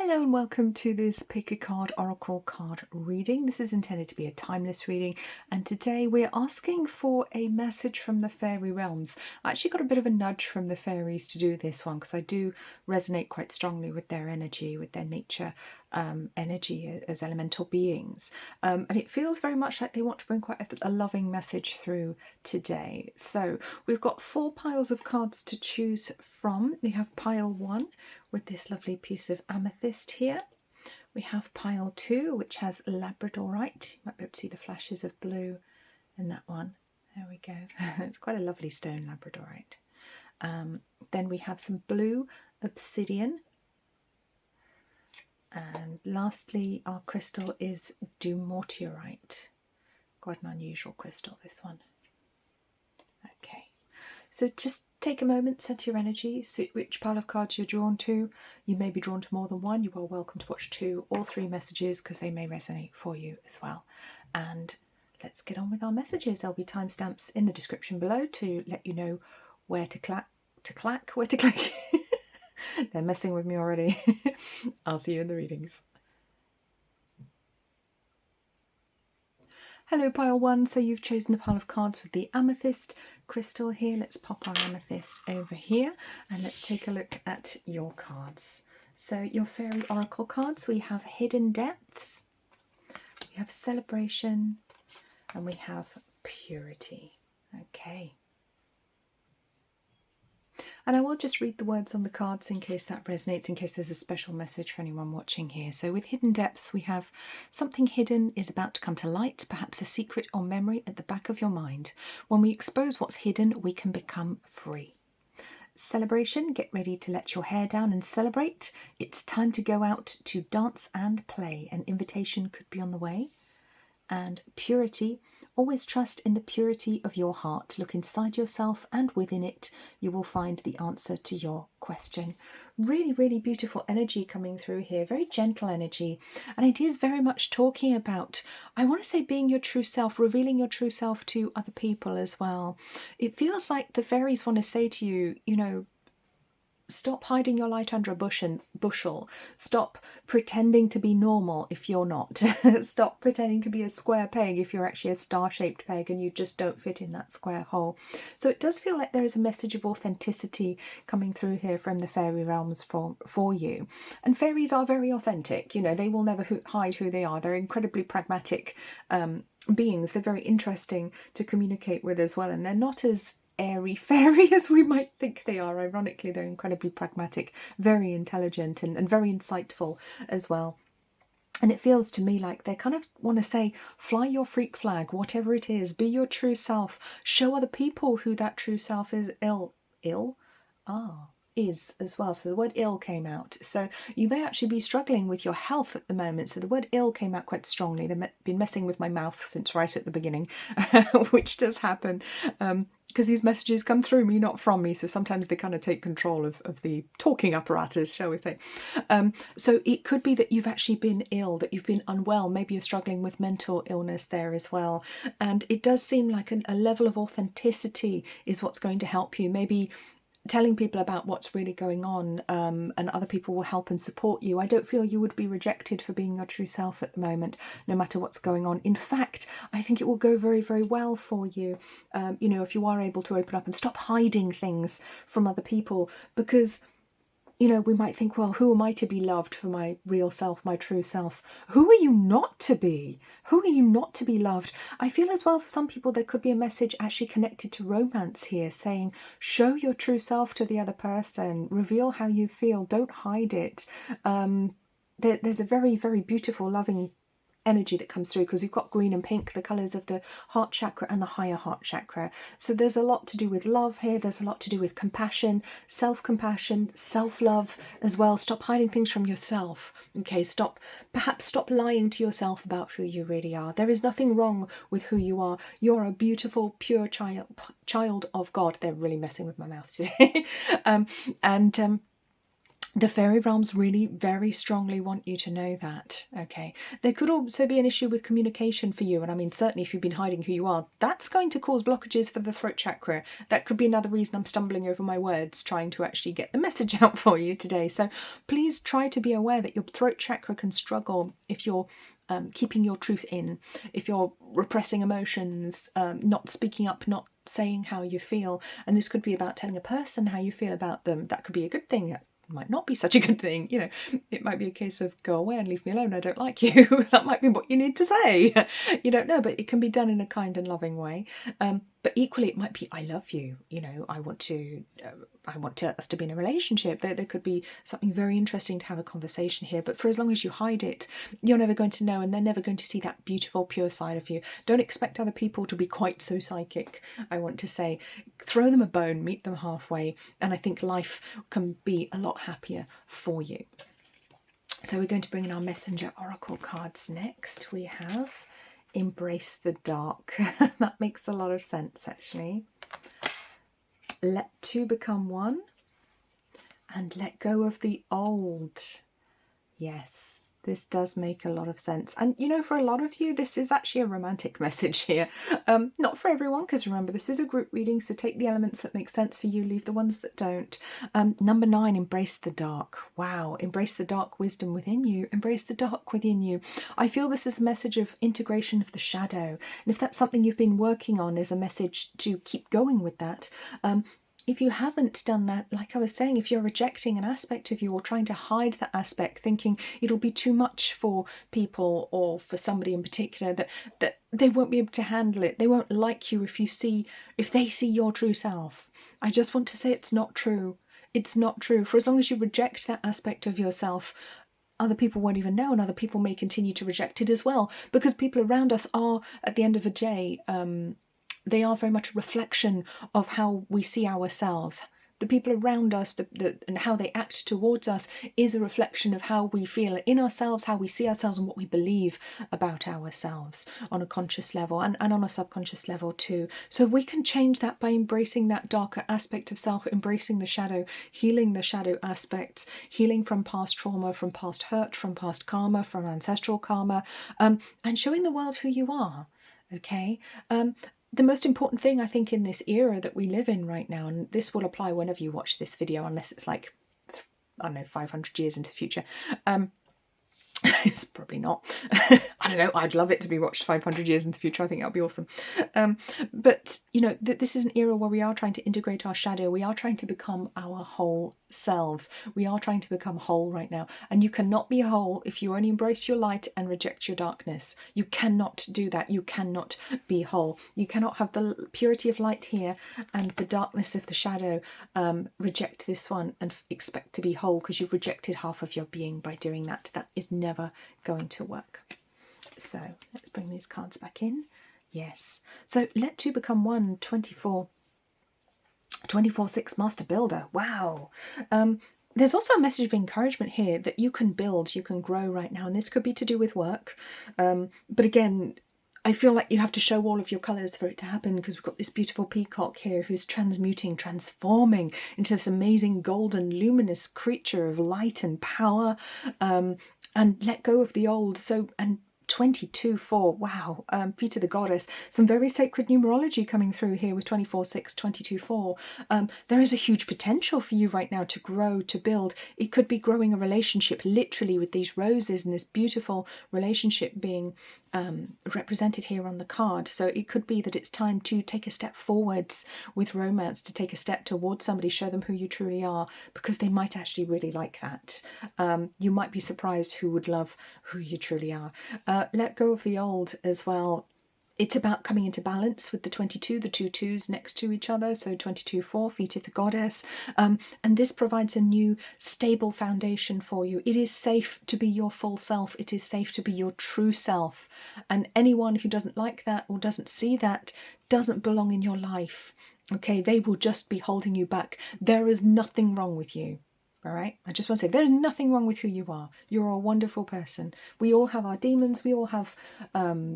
Hello and welcome to this Pick a Card Oracle card reading. This is intended to be a timeless reading, and today we're asking for a message from the fairy realms. I actually got a bit of a nudge from the fairies to do this one because I do resonate quite strongly with their energy, with their nature energy as elemental beings. And it feels very much like they want to bring quite a loving message through today. So we've got 4 piles of cards to choose from. We have pile 1 with this lovely piece of amethyst here. We have pile 2, which has Labradorite. You might be able to see the flashes of blue in that one. There we go. It's quite a lovely stone, Labradorite. Then we have some blue Obsidian. And lastly, our crystal is Dumortierite. Quite an unusual crystal, this one. Okay. So just take a moment, set your energy, see which pile of cards you're drawn to. You may be drawn to more than one. You are welcome to watch 2 or 3 messages because they may resonate for you as well. And let's get on with our messages. There'll be timestamps in the description below to let you know where to click. They're messing with me already. I'll see you in the readings. Hello pile 1, so you've chosen the pile of cards with the amethyst crystal here. Let's pop our amethyst over here and let's take a look at your cards. So your fairy oracle cards, we have hidden depths, we have celebration, and we have purity. Okay. And I will just read the words on the cards in case that resonates, in case there's a special message for anyone watching here. So with hidden depths, we have something hidden is about to come to light, perhaps a secret or memory at the back of your mind. When we expose what's hidden, we can become free. Celebration, get ready to let your hair down and celebrate. It's time to go out to dance and play. An invitation could be on the way. And purity, always trust in the purity of your heart. Look inside yourself and within it you will find the answer to your question. Really, really beautiful energy coming through here. Very gentle energy. And it is very much talking about, I want to say, being your true self, revealing your true self to other people as well. It feels like the fairies want to say to you, you know, stop hiding your light under a bushel. Stop pretending to be normal if you're not. Stop pretending to be a square peg if you're actually a star-shaped peg and you just don't fit in that square hole. So it does feel like there is a message of authenticity coming through here from the fairy realms for you. And fairies are very authentic. You know, they will never hide who they are. They're incredibly pragmatic beings. They're very interesting to communicate with as well. And they're not as airy fairy as we might think they are. Ironically, they're incredibly pragmatic, very intelligent and very insightful as well. And it feels to me like they kind of want to say, fly your freak flag, whatever it is, be your true self, show other people who that true self is. Is as well. So the word ill came out. So you may actually be struggling with your health at the moment. So the word ill came out quite strongly. They've been messing with my mouth since right at the beginning, which does happen because these messages come through me, not from me. So sometimes they kind of take control of the talking apparatus, shall we say. So it could be that you've actually been ill, that you've been unwell. Maybe you're struggling with mental illness there as well. And it does seem like a level of authenticity is what's going to help you. Maybe telling people about what's really going on, and other people will help and support you. I don't feel you would be rejected for being your true self at the moment, no matter what's going on. In fact, I think it will go very, very well for you, you know, if you are able to open up and stop hiding things from other people, because you know, we might think, well, who am I to be loved for my real self, my true self? Who are you not to be? Who are you not to be loved? I feel as well for some people there could be a message actually connected to romance here, saying, show your true self to the other person, reveal how you feel, don't hide it. There's a very, very beautiful, loving energy that comes through because we've got green and pink, the colours of the heart chakra and the higher heart chakra. So there's a lot to do with love here. There's a lot to do with compassion, self-compassion, self-love as well. Stop hiding things from yourself. Okay, perhaps stop lying to yourself about who you really are. There is nothing wrong with who you are. You're a beautiful, pure child of God. They're really messing with my mouth today. The fairy realms really very strongly want you to know that, okay? There could also be an issue with communication for you, and I mean, certainly if you've been hiding who you are, that's going to cause blockages for the throat chakra. That could be another reason I'm stumbling over my words, trying to actually get the message out for you today. So please try to be aware that your throat chakra can struggle if you're keeping your truth in, if you're repressing emotions, not speaking up, not saying how you feel. And this could be about telling a person how you feel about them. That could be a good thing. Might not be such a good thing, it might be a case of go away and leave me alone, I don't like you. That might be what you need to say. You don't know, but it can be done in a kind and loving way. But equally it might be I love you, I want us to be in a relationship. There could be something very interesting to have a conversation here, but for as long as you hide it, you're never going to know, and they're never going to see that beautiful pure side of you. Don't expect other people to be quite so psychic. I want to say, throw them a bone, meet them halfway, and I think life can be a lot happier for you. So we're going to bring in our messenger oracle cards next. We have Embrace the Dark. That makes a lot of sense, actually. Let two become one, and let go of the old. Yes, this does make a lot of sense. And for a lot of you, this is actually a romantic message here. Not for everyone, because remember, this is a group reading, so take the elements that make sense for you, leave the ones that don't. Number 9, embrace the dark. Wow, embrace the dark wisdom within you, embrace the dark within you. I feel this is a message of integration of the shadow. And if that's something you've been working on, is a message to keep going with that. If you haven't done that, like I was saying, if you're rejecting an aspect of you or trying to hide that aspect, thinking it'll be too much for people or for somebody in particular, that they won't be able to handle it, they won't like you if they see your true self. I just want to say it's not true. It's not true. For as long as you reject that aspect of yourself, other people won't even know, and other people may continue to reject it as well, because people around us are, at the end of the day, they are very much a reflection of how we see ourselves. The people around us and how they act towards us is a reflection of how we feel in ourselves, how we see ourselves, and what we believe about ourselves on a conscious level and on a subconscious level too. So we can change that by embracing that darker aspect of self, embracing the shadow, healing the shadow aspects, healing from past trauma, from past hurt, from past karma, from ancestral karma, and showing the world who you are. Okay. The most important thing, I think, in this era that we live in right now, and this will apply whenever you watch this video, unless it's like, I don't know, 500 years into the future. It's probably not. I don't know. I'd love it to be watched 500 years into the future. I think that would be awesome. But, this is an era where we are trying to integrate our shadow. We are trying to become our whole selves. We are trying to become whole right now. And you cannot be whole if you only embrace your light and reject your darkness. You cannot do that. You cannot be whole. You cannot have the purity of light here and the darkness of the shadow. Reject this one and expect to be whole, because you've rejected half of your being by doing that. That is never going to work. So let's bring these cards back in. Yes. So let two become one. 24/6 Master Builder. Wow. There's also a message of encouragement here that you can build, you can grow right now. And this could be to do with work. But again, I feel like you have to show all of your colours for it to happen, because we've got this beautiful peacock here who's transforming into this amazing golden luminous creature of light and power, and let go of the old. So, and 22/4, wow, feet of the goddess. Some very sacred numerology coming through here with 24/6, 22/4. There is a huge potential for you right now to grow, to build. It could be growing a relationship, literally, with these roses and this beautiful relationship being represented here on the card. So it could be that it's time to take a step forwards with romance, to take a step towards somebody, show them who you truly are, because they might actually really like that. You might be surprised who would love who you truly are. Let go of the old as well. It's about coming into balance with the 22, the two twos next to each other. So 22/4, feet of the goddess. And this provides a new stable foundation for you. It is safe to be your full self. It is safe to be your true self. And anyone who doesn't like that or doesn't see that doesn't belong in your life. Okay, they will just be holding you back. There is nothing wrong with you. All right, I just want to say there's nothing wrong with who you are. You're a wonderful person. We all have our demons. We all have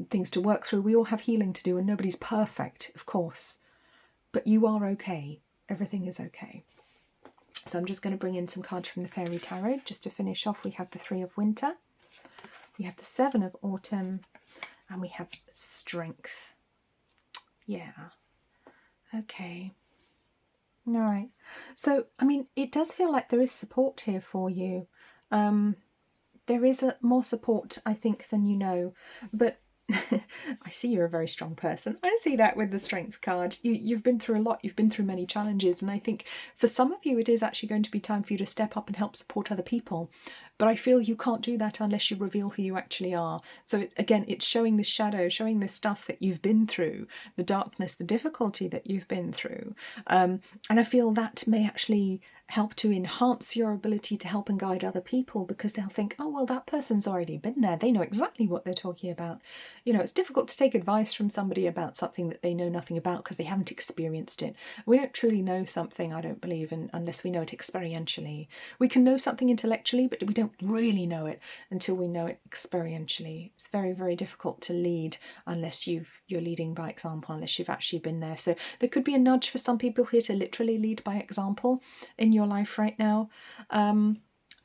things to work through. We all have healing to do, and nobody's perfect, of course. But you are okay. Everything is okay. So I'm just going to bring in some cards from the Fairy Tarot. Just to finish off, we have the Three of Winter, we have the Seven of Autumn, and we have Strength. Yeah. Okay. All right. So, I mean, it does feel like there is support here for you. There is more support, I think, than you know. But I see you're a very strong person. I see that with the Strength card. You've been through a lot. You've been through many challenges. And I think for some of you, it is actually going to be time for you to step up and help support other people. But I feel you can't do that unless you reveal who you actually are. So again, it's showing the shadow, showing the stuff that you've been through, the darkness, the difficulty that you've been through. And I feel that may actually help to enhance your ability to help and guide other people, because they'll think, oh, well, that person's already been there. They know exactly what they're talking about. You know, it's difficult to take advice from somebody about something that they know nothing about because they haven't experienced it. We don't truly know something, I don't believe, unless we know it experientially. We can know something intellectually, but we don't really know it until we know it experientially. It's very, very difficult to lead unless you're leading by example, unless you've actually been there. So there could be a nudge for some people here to literally lead by example in your life right now.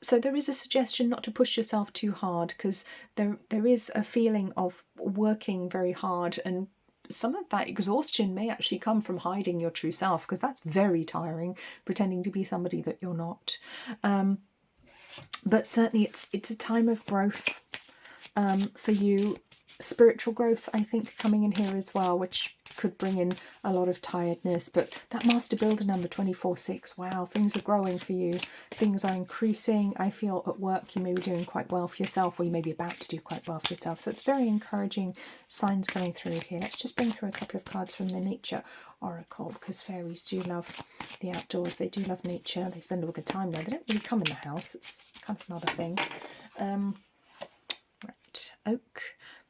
So there is a suggestion not to push yourself too hard, because there is a feeling of working very hard, and some of that exhaustion may actually come from hiding your true self, because that's very tiring, pretending to be somebody that you're not. But certainly it's a time of growth for you. Spiritual growth, I think, coming in here as well, which could bring in a lot of tiredness. But that Master Builder number 24/6, wow, things are growing for you. Things are increasing. I feel at work you may be doing quite well for yourself, or you may be about to do quite well for yourself. So it's very encouraging signs coming through here. Let's just bring through a couple of cards from the Nature Oracle, because fairies do love the outdoors. They do love nature. They spend all the time there. They don't really come in the house. It's kind of not a thing. Right, Oak.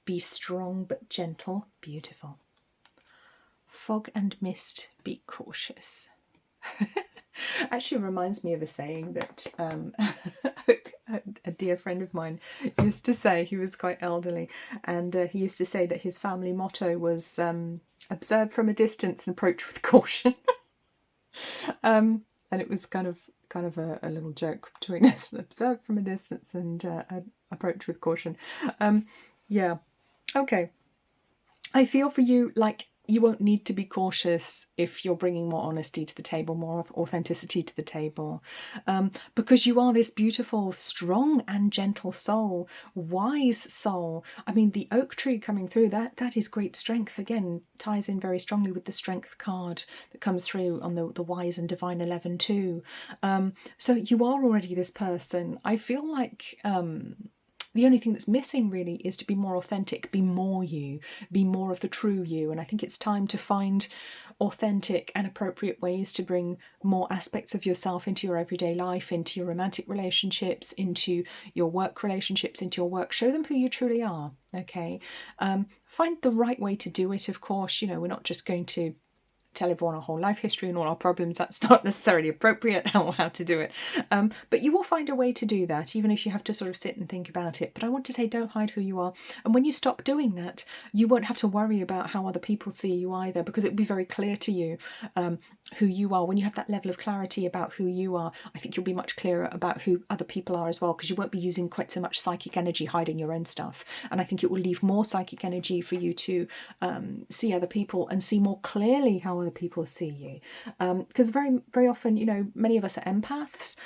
Be strong but gentle. Beautiful. Fog and mist. Be cautious. Actually reminds me of a saying that a dear friend of mine used to say. He was quite elderly, and he used to say that his family motto was observe from a distance and approach with caution. And it was kind of a little joke between us. Observe from a distance and approach with caution. Yeah. Okay, I feel for you like you won't need to be cautious if you're bringing more honesty to the table, more authenticity to the table, because you are this beautiful, strong and gentle soul, wise soul. I mean, the oak tree coming through, that is great strength. Again, ties in very strongly with the Strength card that comes through on the wise and divine 11 too. So you are already this person. I feel like the only thing that's missing really is to be more authentic, be more you, be more of the true you. And I think it's time to find authentic and appropriate ways to bring more aspects of yourself into your everyday life, into your romantic relationships, into your work relationships, into your work. Show them who you truly are, okay? Find the right way to do it, of course. You know, we're not just going to tell everyone our whole life history and all our problems. That's not necessarily appropriate, or how to do it. But you will find a way to do that, even if you have to sort of sit and think about it. But I want to say, don't hide who you are. And when you stop doing that, you won't have to worry about how other people see you either, because it will be very clear to you who you are. When you have that level of clarity about who you are, I think you'll be much clearer about who other people are as well, because you won't be using quite so much psychic energy hiding your own stuff. And I think it will leave more psychic energy for you to see other people and see more clearly how other people see you, because very, very often, you know, many of us are empaths.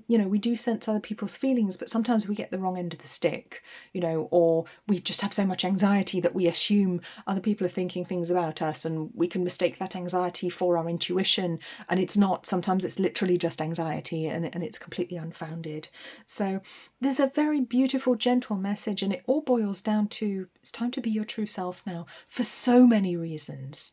You know, we do sense other people's feelings, but sometimes we get the wrong end of the stick, you know, or we just have so much anxiety that we assume other people are thinking things about us, and we can mistake that anxiety for our intuition, and it's not. Sometimes it's literally just anxiety, and it's completely unfounded. So there's a very beautiful, gentle message, and it all boils down to, it's time to be your true self now, for so many reasons.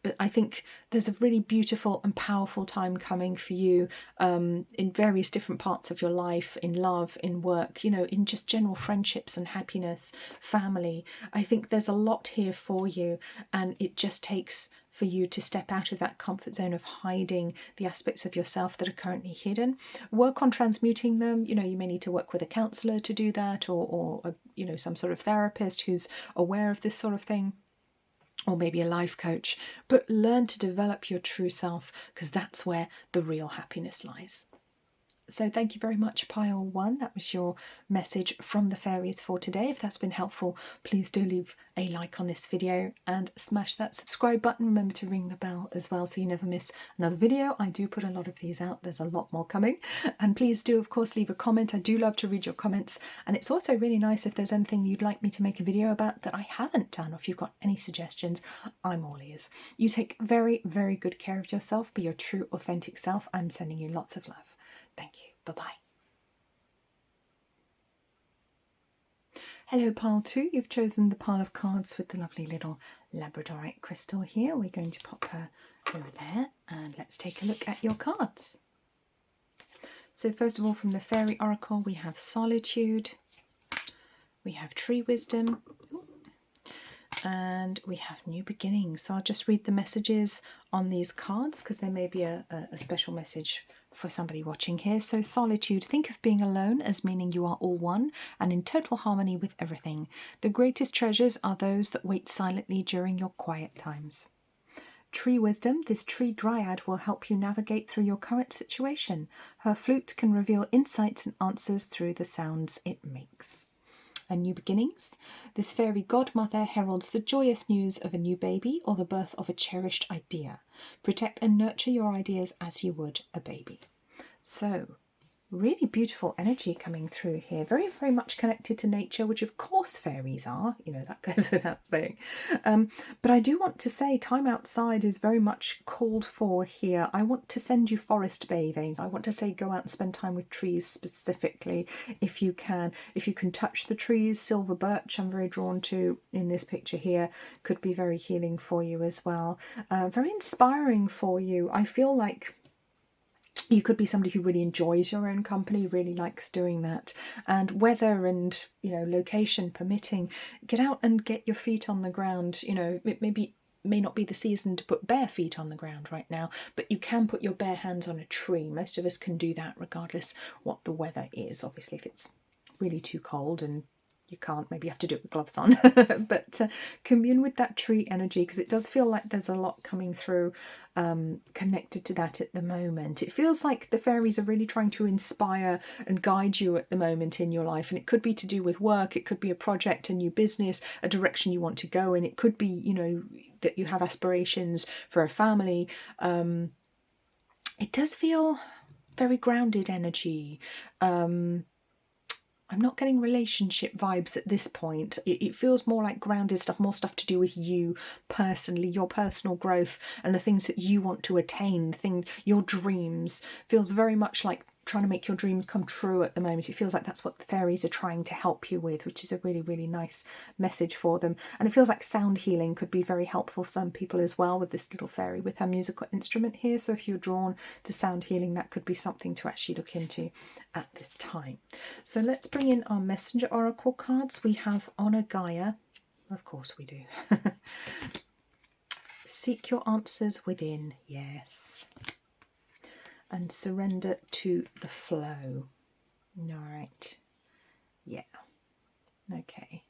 But I think there's a really beautiful and powerful time coming for you in various different parts of your life, in love, in work, you know, in just general friendships and happiness, family. I think there's a lot here for you, and it just takes for you to step out of that comfort zone of hiding the aspects of yourself that are currently hidden. Work on transmuting them. You know, you may need to work with a counsellor to do that, or you know, some sort of therapist who's aware of this sort of thing. or maybe a life coach, but learn to develop your true self, because that's where the real happiness lies. So thank you very much, Pile 1. That was your message from the fairies for today. If that's been helpful, please do leave a like on this video and smash that subscribe button. Remember to ring the bell as well so you never miss another video. I do put a lot of these out. There's a lot more coming. And please do, of course, leave a comment. I do love to read your comments. And it's also really nice if there's anything you'd like me to make a video about that I haven't done, or if you've got any suggestions, I'm all ears. You take very, very good care of yourself. Be your true, authentic self. I'm sending you lots of love. Thank you. Bye-bye. Hello, pile 2. You've chosen the pile of cards with the lovely little Labradorite crystal here. We're going to pop her over there and let's take a look at your cards. So first of all, from the Fairy Oracle, we have Solitude, we have Tree Wisdom, and we have New Beginnings. So I'll just read the messages on these cards because there may be a special message for somebody watching here. So Solitude, think of being alone as meaning you are all one and in total harmony with everything. The greatest treasures are those that wait silently during your quiet times. Tree Wisdom, this tree dryad will help you navigate through your current situation. Her flute can reveal insights and answers through the sounds it makes. And New Beginnings, this fairy godmother heralds the joyous news of a new baby or the birth of a cherished idea. Protect and nurture your ideas as you would a baby. So, really beautiful energy coming through here. Very, very much connected to nature, which of course fairies are. You know, that goes without saying. But I do want to say time outside is very much called for here. I want to send you forest bathing. I want to say go out and spend time with trees specifically if you can. If you can touch the trees, silver birch I'm very drawn to in this picture here, could be very healing for you as well. Very inspiring for you. I feel like you could be somebody who really enjoys your own company, really likes doing that. And weather and, you know, location permitting, get out and get your feet on the ground. You know, it may not be the season to put bare feet on the ground right now, but you can put your bare hands on a tree. Most of us can do that regardless what the weather is. Obviously, if it's really too cold and you can't, maybe you have to do it with gloves on. But commune with that tree energy, because it does feel like there's a lot coming through connected to that at the moment. It feels like the fairies are really trying to inspire and guide you at the moment in your life. And it could be to do with work, it could be a project, a new business, a direction you want to go in. It could be, you know, that you have aspirations for a family. It does feel very grounded energy. I'm not getting relationship vibes at this point. It feels more like grounded stuff, more stuff to do with you personally, your personal growth and the things that you want to attain, your dreams. Feels very much like trying to make your dreams come true at the moment. It feels like that's what the fairies are trying to help you with, which is a really, really nice message for them. And it feels like sound healing could be very helpful for some people as well with this little fairy with her musical instrument here. So if you're drawn to sound healing, that could be something to actually look into at this time. So let's bring in our messenger oracle cards. We have Honor Gaia. Of course we do. Seek your answers within. Yes. And surrender to the flow. All right. Yeah. Okay.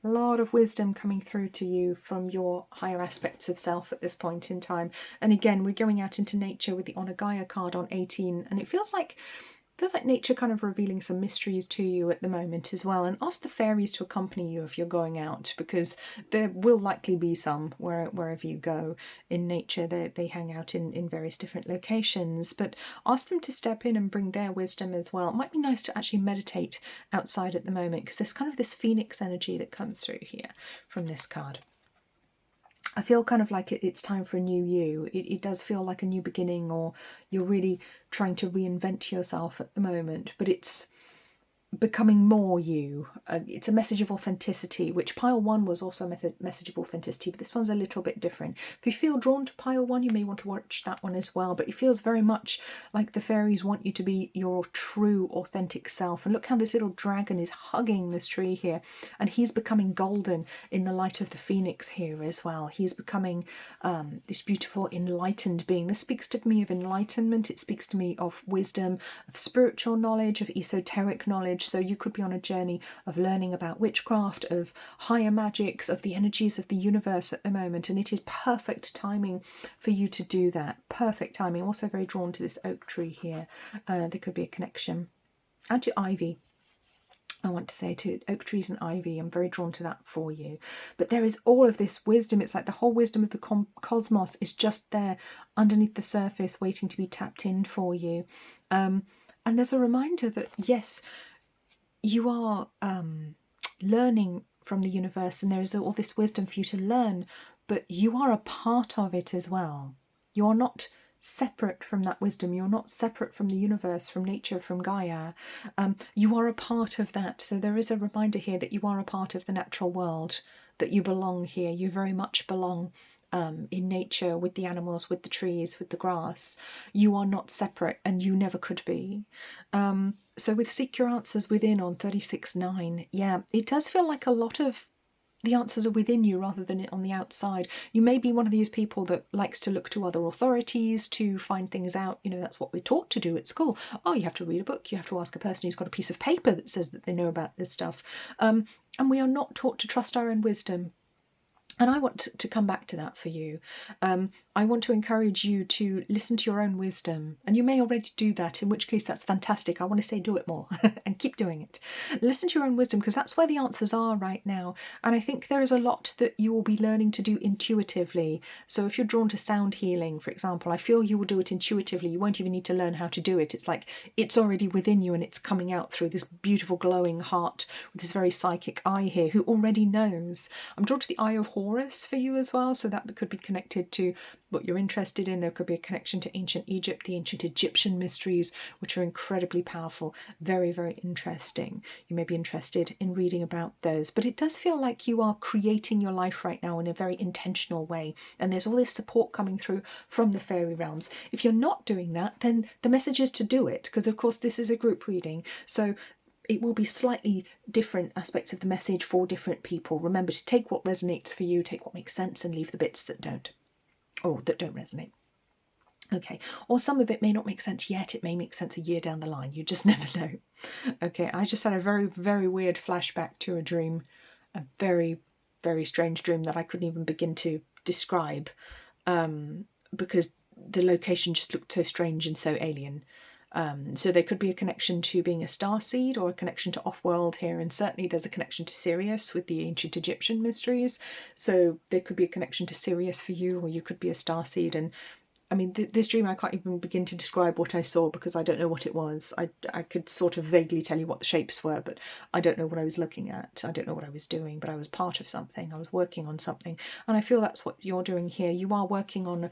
A lot of wisdom coming through to you from your higher aspects of self at this point in time. And again, we're going out into nature with the Honor Gaia card on 18. And it feels like nature kind of revealing some mysteries to you at the moment as well. And ask the fairies to accompany you if you're going out, because there will likely be some wherever you go in nature. They hang out in various different locations, but ask them to step in and bring their wisdom as well. It might be nice to actually meditate outside at the moment, because there's kind of this phoenix energy that comes through here from this card. I feel kind of like it's time for a new you. It does feel like a new beginning, or you're really trying to reinvent yourself at the moment, but it's becoming more you. It's a message of authenticity, which pile 1 was also a message of authenticity, but this one's a little bit different. If you feel drawn to pile 1, you may want to watch that one as well, but it feels very much like the fairies want you to be your true authentic self. And look how this little dragon is hugging this tree here, and he's becoming golden in the light of the phoenix here as well. He's becoming this beautiful enlightened being. This speaks to me of enlightenment. It speaks to me of wisdom, of spiritual knowledge, of esoteric knowledge, knowledge. So you could be on a journey of learning about witchcraft, of higher magics, of the energies of the universe at the moment, and it is perfect timing for you to do that. Perfect timing. Also very drawn to this oak tree here. There could be a connection. And to ivy. I want to say, to oak trees and ivy. I'm very drawn to that for you. But there is all of this wisdom. It's like the whole wisdom of the cosmos is just there underneath the surface, waiting to be tapped in for you. And there's a reminder that, yes, you are learning from the universe, and there is all this wisdom for you to learn, but you are a part of it as well. You are not separate from that wisdom. You're not separate from the universe, from nature, from Gaia. You are a part of that. So there is a reminder here that you are a part of the natural world, that you belong here. You very much belong in nature, with the animals, with the trees, with the grass. You are not separate, and you never could be. So with Seek Your Answers Within on 36.9, yeah, it does feel like a lot of the answers are within you rather than on the outside. You may be one of these people that likes to look to other authorities to find things out. You know, that's what we're taught to do at school. Oh, you have to read a book. You have to ask a person who's got a piece of paper that says that they know about this stuff. And we are not taught to trust our own wisdom. And I want to come back to that for you. I want to encourage you to listen to your own wisdom. And you may already do that, in which case that's fantastic. I want to say do it more and keep doing it. Listen to your own wisdom, because that's where the answers are right now. And I think there is a lot that you will be learning to do intuitively. So if you're drawn to sound healing, for example, I feel you will do it intuitively. You won't even need to learn how to do it. It's like it's already within you, and it's coming out through this beautiful glowing heart with this very psychic eye here who already knows. I'm drawn to the Eye of Horus for you as well, so that could be connected to what you're interested in. There could be a connection to ancient Egypt, the ancient Egyptian mysteries, which are incredibly powerful, very, very interesting. You may be interested in reading about those, but it does feel like you are creating your life right now in a very intentional way, and there's all this support coming through from the fairy realms. If you're not doing that, then the message is to do it, because of course this is a group reading, so it will be slightly different aspects of the message for different people. Remember to take what resonates for you, take what makes sense, and leave the bits that don't, or that don't resonate. Okay, or some of it may not make sense yet. It may make sense a year down the line. You just never know. Okay, I just had a very, very weird flashback to a dream, a very, very strange dream that I couldn't even begin to describe, because the location just looked so strange and so alien. So there could be a connection to being a starseed, or a connection to off-world here, and certainly there's a connection to Sirius with the ancient Egyptian mysteries. So there could be a connection to Sirius for you, or you could be a starseed. And I mean, this dream, I can't even begin to describe what I saw, because I don't know what it was. I could sort of vaguely tell you what the shapes were, but I don't know what I was looking at. I don't know what I was doing, but I was part of something. I was working on something. And I feel that's what you're doing here. You are working on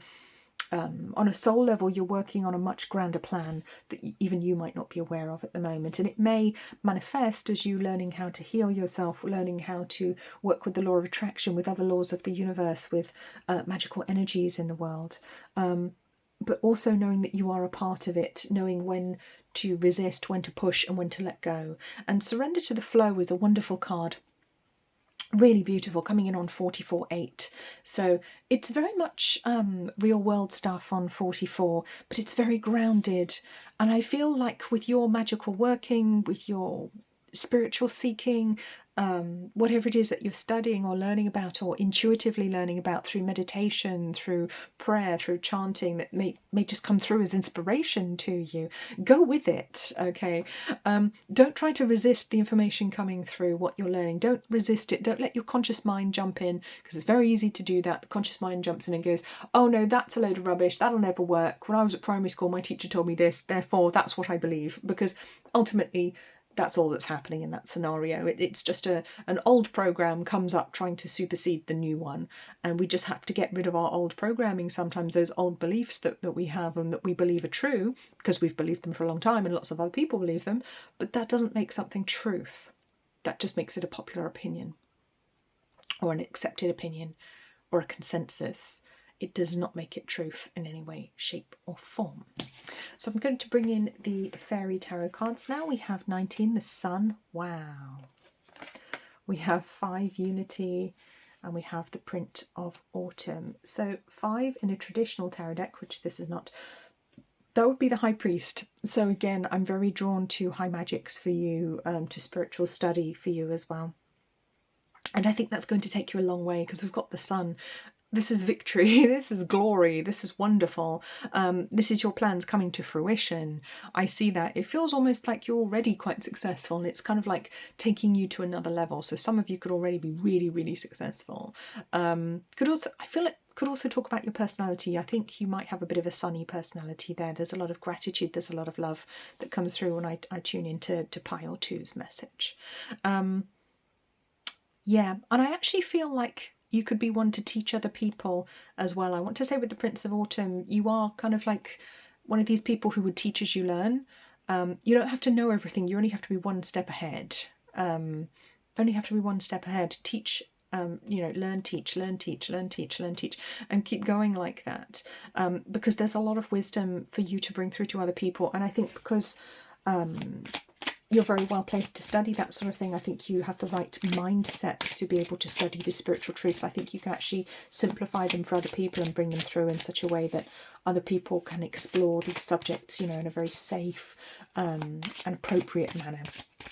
a soul level. You're working on a much grander plan that even you might not be aware of at the moment, and it may manifest as you learning how to heal yourself, learning how to work with the law of attraction, with other laws of the universe, with magical energies in the world, but also knowing that you are a part of it, knowing when to resist, when to push, and when to let go. And Surrender to the Flow is a wonderful card. Really beautiful, coming in on 44.8. So it's very much real world stuff on 44, but it's very grounded. And I feel like with your magical working, with your spiritual seeking, whatever it is that you're studying or learning about, or intuitively learning about through meditation, through prayer, through chanting, that may just come through as inspiration to you, go with it. Okay, don't try to resist the information coming through what you're learning. Don't resist it. Don't let your conscious mind jump in, because it's very easy to do that. The conscious mind jumps in and goes, oh no, that's a load of rubbish, that'll never work. When I was at primary school, my teacher told me this, therefore that's what I believe. Because ultimately that's all that's happening in that scenario. It's just an old program comes up trying to supersede the new one, and we just have to get rid of our old programming sometimes, those old beliefs that we have and that we believe are true, because we've believed them for a long time and lots of other people believe them, but that doesn't make something truth. That just makes it a popular opinion, or an accepted opinion, or a consensus. It does not make it truth in any way, shape or form. So I'm going to bring in the fairy tarot cards now. We have 19, the Sun. Wow. We have 5, Unity, and we have the Print of Autumn. So 5 in a traditional tarot deck, which this is not, That would be the High Priest. So again, I'm very drawn to high magics for you, to spiritual study for you as well. And I think that's going to take you a long way, because we've got the Sun. This is victory, this is glory, this is wonderful. This is your plans coming to fruition. I see that. It feels almost like you're already quite successful, and it's kind of like taking you to another level. So some of you could already be really, really successful. Could also, I feel it could also talk about your personality. I think you might have a bit of a sunny personality there. There's a lot of gratitude, there's a lot of love that comes through when I tune into Pile 2's message. Yeah, and I actually feel like you could be one to teach other people as well. I want to say with the Prince of Autumn, you are kind of like one of these people who would teach as you learn. You don't have to know everything. You only have to be one step ahead. Only have to be one step ahead. Teach, learn, teach, learn, teach, learn, teach, learn, teach, and keep going like that. Because there's a lot of wisdom for you to bring through to other people. And I think because you're very well placed to study that sort of thing. I think you have the right mindset to be able to study the spiritual truths. I think you can actually simplify them for other people and bring them through in such a way that other people can explore these subjects, in a very safe and appropriate manner.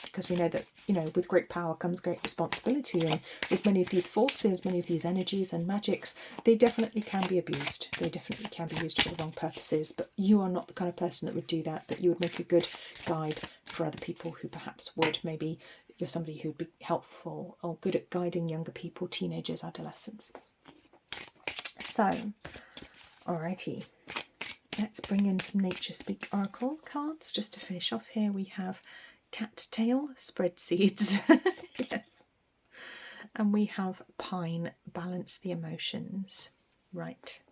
Because we know that, with great power comes great responsibility, and with many of these forces, many of these energies and magics, they definitely can be abused. They definitely can be used for the wrong purposes, but you are not the kind of person that would do that, but you would make a good guide for other people who perhaps would. Maybe you're somebody who'd be helpful or good at guiding younger people, teenagers, adolescents. So, alrighty. Let's bring in some Nature Speak Oracle cards just to finish off here. We have Cattail, Spread Seeds. Yes. And we have Pine, Balance the Emotions. Right.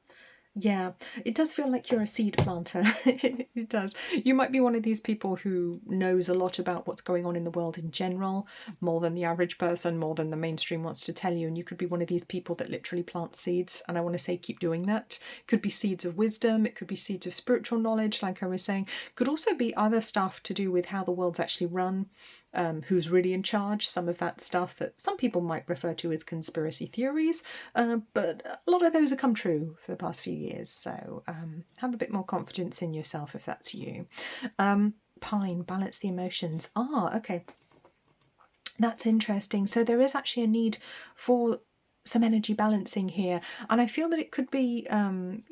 Yeah, it does feel like you're a seed planter. It does. You might be one of these people who knows a lot about what's going on in the world in general, more than the average person, more than the mainstream wants to tell you. And you could be one of these people that literally plant seeds. And I want to say keep doing that. It could be seeds of wisdom. It could be seeds of spiritual knowledge, like I was saying. Could also be other stuff to do with how the world's actually run. Who's really in charge, some of that stuff that some people might refer to as conspiracy theories, but a lot of those have come true for the past few years, so have a bit more confidence in yourself if that's you. Pine, balance the emotions. Okay, that's interesting. So there is actually a need for some energy balancing here, and I feel that it could be some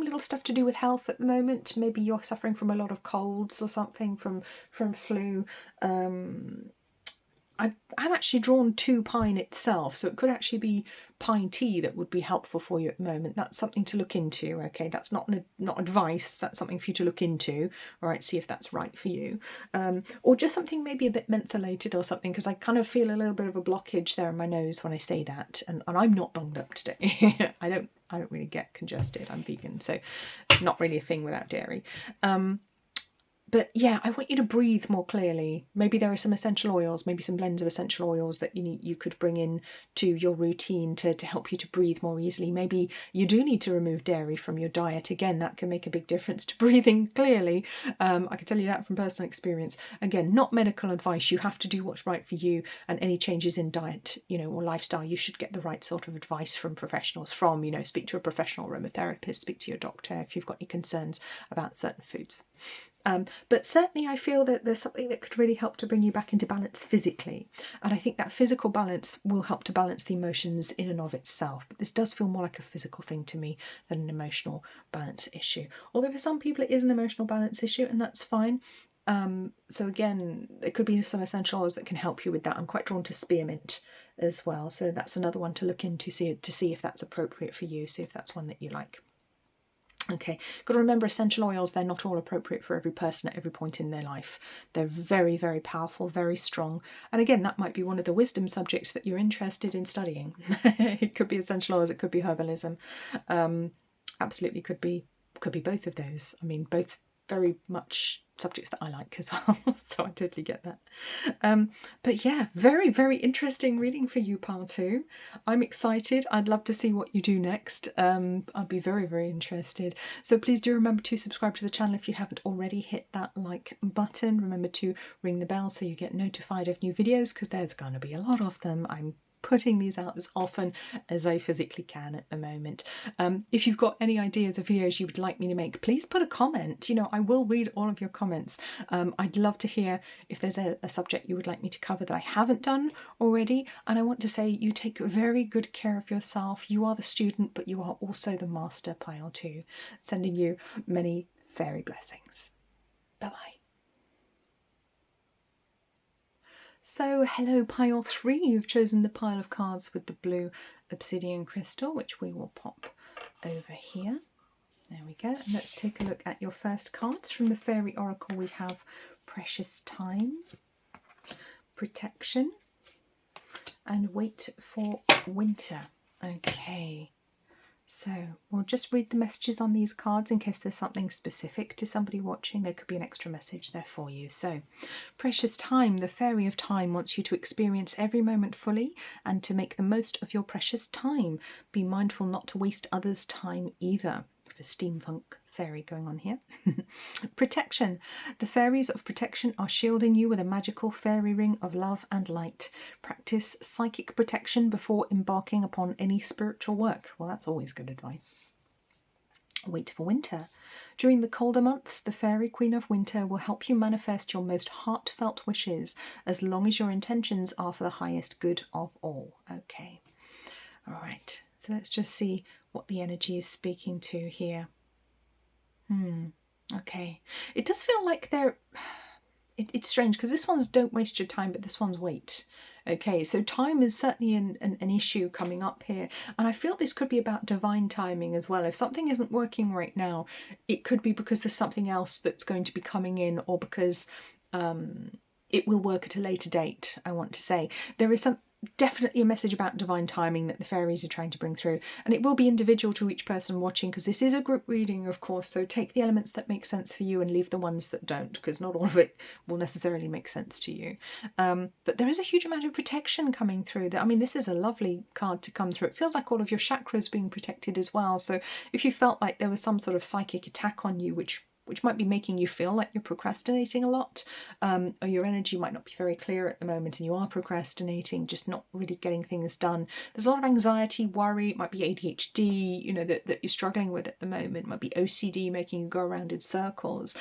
little stuff to do with health at the moment. Maybe you're suffering from a lot of colds or something, from flu. I'm actually drawn to pine itself, so it could actually be pine tea that would be helpful for you at the moment. That's something to look into. Okay, that's not advice. That's something for you to look into. All right, see if that's right for you, or just something maybe a bit mentholated or something. Because I kind of feel a little bit of a blockage there in my nose when I say that, and I'm not bunged up today. I don't really get congested. I'm vegan, so not really a thing without dairy. But yeah, I want you to breathe more clearly. Maybe there are some essential oils, maybe some blends of essential oils that you could bring in to your routine to help you to breathe more easily. Maybe you do need to remove dairy from your diet. Again, that can make a big difference to breathing clearly. I can tell you that from personal experience. Again, not medical advice. You have to do what's right for you, and any changes in diet, or lifestyle, you should get the right sort of advice from professionals. Speak to a professional aromatherapist, speak to your doctor if you've got any concerns about certain foods. But certainly I feel that there's something that could really help to bring you back into balance physically. And I think that physical balance will help to balance the emotions in and of itself. But this does feel more like a physical thing to me than an emotional balance issue. Although for some people it is an emotional balance issue, and that's fine. So again, there could be some essential oils that can help you with that. I'm quite drawn to spearmint as well. So that's another one to look into, to see if that's appropriate for you, see if that's one that you like. Okay, got to remember essential oils, they're not all appropriate for every person at every point in their life. They're very, very powerful, very strong. And again, that might be one of the wisdom subjects that you're interested in studying. It could be essential oils, it could be herbalism. Absolutely could be both of those. I mean, both very much subjects that I like as well, so I totally get that. But yeah, very, very interesting reading for you, Pile 2. I'm excited. I'd love to see what you do next. I'd be very, very interested. So please do remember to subscribe to the channel if you haven't already. Hit that like button. Remember to ring the bell so you get notified of new videos, because there's going to be a lot of them. I'm putting these out as often as I physically can at the moment. If you've got any ideas of videos you would like me to make, please put a comment. You know, I will read all of your comments. I'd love to hear if there's a subject you would like me to cover that I haven't done already. And I want to say you take very good care of yourself. You are the student, but you are also the master, pile 2. Sending you many fairy blessings. Bye-bye. So, hello pile 3, you've chosen the pile of cards with the blue obsidian crystal, which we will pop over here. There we go. And let's take a look at your first cards. From the Fairy Oracle we have Precious Time, Protection, and Wait for Winter. Okay. So we'll just read the messages on these cards in case there's something specific to somebody watching. There could be an extra message there for you. So, Precious Time, the Fairy of Time wants you to experience every moment fully and to make the most of your precious time. Be mindful not to waste others' time either. A steampunk fairy going on here. Protection. The fairies of protection are shielding you with a magical fairy ring of love and light. Practice psychic protection before embarking upon any spiritual work. Well, that's always good advice. Wait for winter. During the colder months, the Fairy Queen of Winter will help you manifest your most heartfelt wishes, as long as your intentions are for the highest good of all. Okay. All right. So let's just see what the energy is speaking to here. Okay. It does feel like it's strange because this one's don't waste your time, but this one's wait. Okay, so time is certainly an issue coming up here. And I feel this could be about divine timing as well. If something isn't working right now, it could be because there's something else that's going to be coming in, or because it will work at a later date, I want to say. There is definitely a message about divine timing that the fairies are trying to bring through, and it will be individual to each person watching because this is a group reading, of course, so take the elements that make sense for you and leave the ones that don't, because not all of it will necessarily make sense to you. But there is a huge amount of protection coming through. I mean, this is a lovely card to come through. It feels like all of your chakras being protected as well, so if you felt like there was some sort of psychic attack on you which might be making you feel like you're procrastinating a lot, or your energy might not be very clear at the moment and you are procrastinating, just not really getting things done. There's a lot of anxiety, worry, it might be ADHD, you know, that you're struggling with at the moment. It might be OCD making you go around in circles.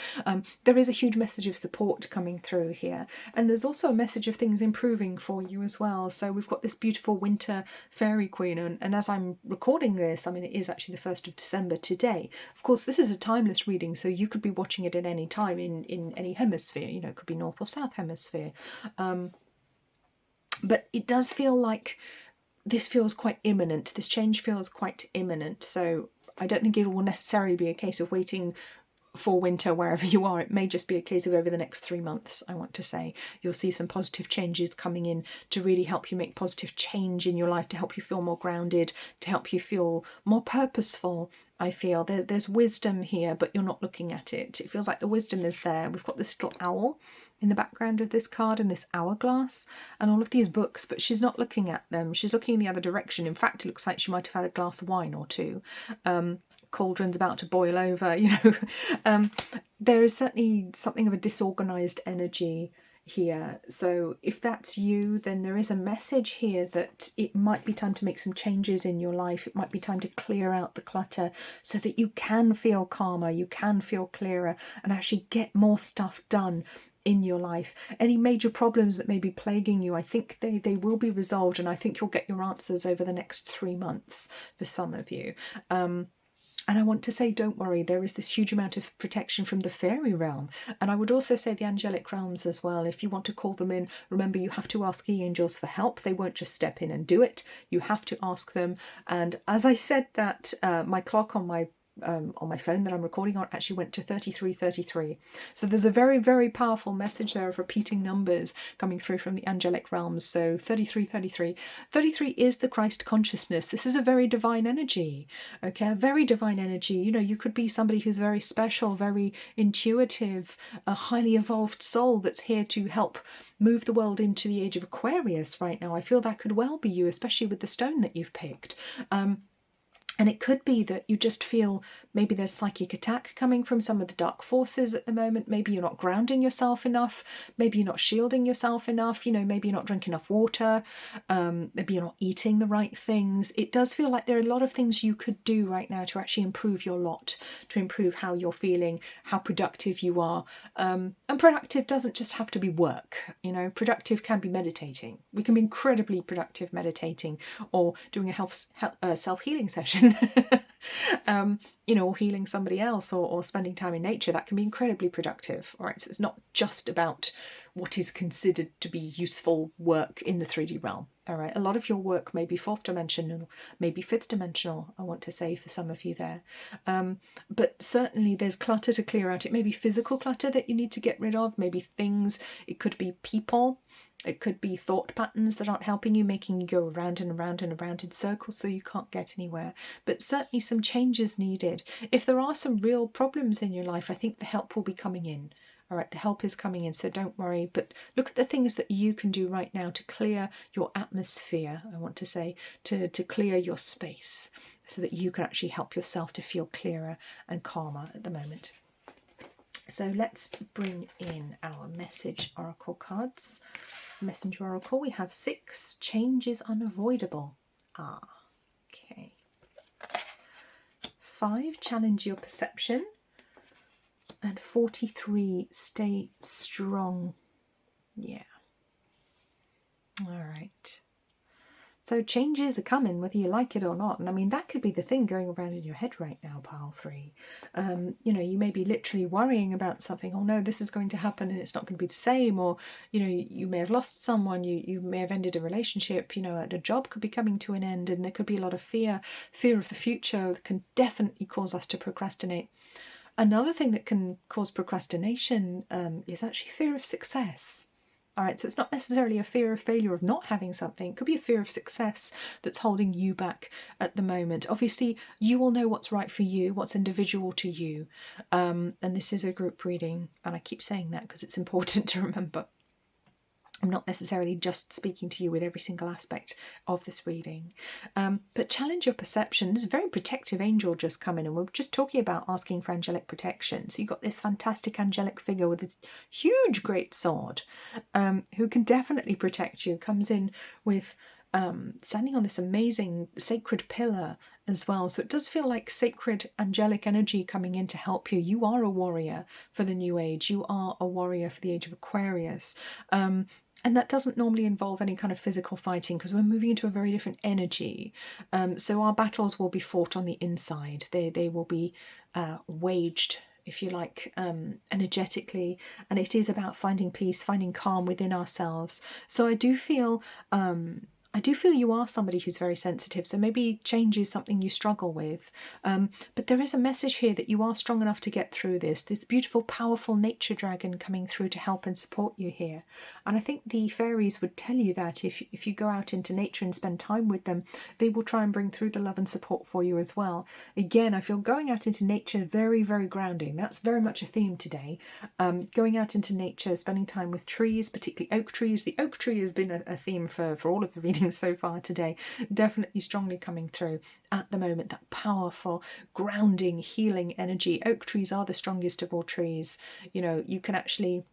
There is a huge message of support coming through here. And there's also a message of things improving for you as well. So we've got this beautiful winter fairy queen, and as I'm recording this, I mean, it is actually the 1st of December today. Of course, this is a timeless reading, so you could be watching it at any time in any hemisphere. You know, it could be North or South Hemisphere. But it does feel like this feels quite imminent. This change feels quite imminent. So I don't think it will necessarily be a case of waiting for winter wherever you are. It may just be a case of over the next 3 months, I want to say. You'll see some positive changes coming in to really help you make positive change in your life, to help you feel more grounded, to help you feel more purposeful. I feel there's wisdom here, but you're not looking at it. It feels like the wisdom is there. We've got this little owl in the background of this card and this hourglass and all of these books, but she's not looking at them. She's looking in the other direction. In fact, it looks like she might have had a glass of wine or two. Cauldron's about to boil over, you know. There is certainly something of a disorganized energy here. So if that's you, then there is a message here that it might be time to make some changes in your life. It might be time to clear out the clutter so that you can feel calmer, you can feel clearer, and actually get more stuff done in your life. Any major problems that may be plaguing you, I think they will be resolved, and I think you'll get your answers over the next 3 months for some of you. And I want to say, don't worry, there is this huge amount of protection from the fairy realm. And I would also say the angelic realms as well. If you want to call them in, remember you have to ask the angels for help. They won't just step in and do it. You have to ask them. And as I said that, my clock on my phone that I'm recording on actually went to 3333. So there's a very, very powerful message there of repeating numbers coming through from the angelic realms. So 3333. 33 is the Christ consciousness. This is a very divine energy. Okay, a very divine energy. You know, you could be somebody who's very special, very intuitive, a highly evolved soul that's here to help move the world into the age of Aquarius right now. I feel that could well be you, especially with the stone that you've picked. And it could be that you just feel maybe there's psychic attack coming from some of the dark forces at the moment. Maybe you're not grounding yourself enough. Maybe you're not shielding yourself enough. You know, maybe you're not drinking enough water. Maybe you're not eating the right things. It does feel like there are a lot of things you could do right now to actually improve your lot, to improve how you're feeling, how productive you are. And productive doesn't just have to be work. You know, productive can be meditating. We can be incredibly productive meditating or doing a self-healing session. You know, or healing somebody else, or spending time in nature. That can be incredibly productive. All right, so it's not just about what is considered to be useful work in the 3D realm. All right, a lot of your work may be fourth dimensional, maybe fifth dimensional, I want to say, for some of you there. But certainly there's clutter to clear out. It may be physical clutter that you need to get rid of, maybe things, it could be people. It could be thought patterns that aren't helping you, making you go around and around and around in circles so you can't get anywhere. But certainly some changes needed. If there are some real problems in your life, I think the help will be coming in. All right, the help is coming in, so don't worry. But look at the things that you can do right now to clear your atmosphere, I want to say, to clear your space so that you can actually help yourself to feel clearer and calmer at the moment. So let's bring in our message oracle cards. Messenger oracle, we have 6, change is unavoidable. Okay. 5, challenge your perception. And 43, stay strong. Yeah. All right. So changes are coming, whether you like it or not. And I mean, that could be the thing going around in your head right now, pile 3. You know, you may be literally worrying about something. Oh no, this is going to happen and it's not going to be the same. Or, you know, you may have lost someone. You may have ended a relationship. You know, a job could be coming to an end, and there could be a lot of fear of the future that can definitely cause us to procrastinate. Another thing that can cause procrastination is actually fear of success. All right, so it's not necessarily a fear of failure of not having something. It could be a fear of success that's holding you back at the moment. Obviously, you will know what's right for you, what's individual to you. And this is a group reading, and I keep saying that because it's important to remember. I'm not necessarily just speaking to you with every single aspect of this reading. But challenge your perception. There's a very protective angel just come in, and we're just talking about asking for angelic protection. So you've got this fantastic angelic figure with this huge great sword who can definitely protect you. Comes in with standing on this amazing sacred pillar as well. So it does feel like sacred angelic energy coming in to help you. You are a warrior for the new age. You are a warrior for the age of Aquarius. And that doesn't normally involve any kind of physical fighting because we're moving into a very different energy. So our battles will be fought on the inside. They will be waged, if you like, energetically. And it is about finding peace, finding calm within ourselves. So I do feel you are somebody who's very sensitive, so maybe change is something you struggle with. But there is a message here that you are strong enough to get through this. This beautiful, powerful nature dragon coming through to help and support you here. And I think the fairies would tell you that if you go out into nature and spend time with them, they will try and bring through the love and support for you as well. Again, I feel going out into nature very, very grounding. That's very much a theme today. Going out into nature, spending time with trees, particularly oak trees. The oak tree has been a theme for all of the readings so far today. Definitely strongly coming through at the moment. That powerful, grounding, healing energy. Oak trees are the strongest of all trees. You know, you can actually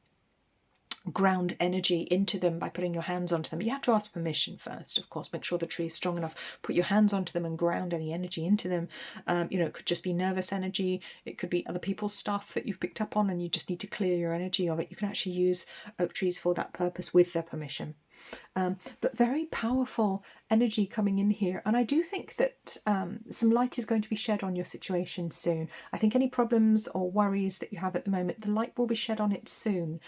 ground energy into them by putting your hands onto them. You have to ask permission first, of course. Make sure the tree is strong enough. Put your hands onto them and ground any energy into them. You know, it could just be nervous energy. It could be other people's stuff that you've picked up on and you just need to clear your energy of it. You can actually use oak trees for that purpose with their permission. But very powerful energy coming in here. And I do think that some light is going to be shed on your situation soon. I think any problems or worries that you have at the moment, the light will be shed on it soon.